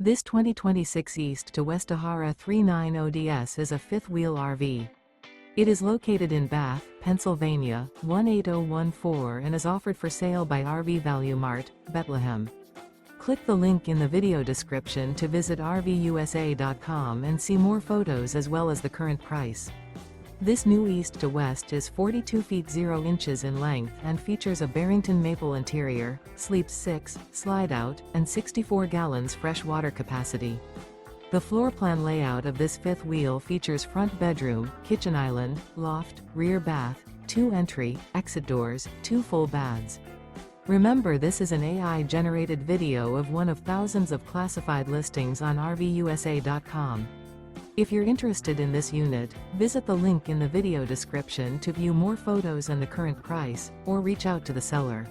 This 2026 East to West Ahara 390DS is a fifth-wheel RV. It is located in Bath, Pennsylvania, 18014 and is offered for sale by RV Value Mart, Behtlehem. Click the link in the video description to visit RVUSA.com and see more photos as well as the current price. This new East to West is 42 feet 0 inches in length and features a Barrington Maple interior, sleeps 6, slide-out, and 64 gallons fresh water capacity. The floor plan layout of this fifth wheel features front bedroom, kitchen island, loft, rear bath, 2 entry, exit doors, 2 full baths. Remember, this is an AI-generated video of one of thousands of classified listings on RVUSA.com. If you're interested in this unit, visit the link in the video description to view more photos and the current price, or reach out to the seller.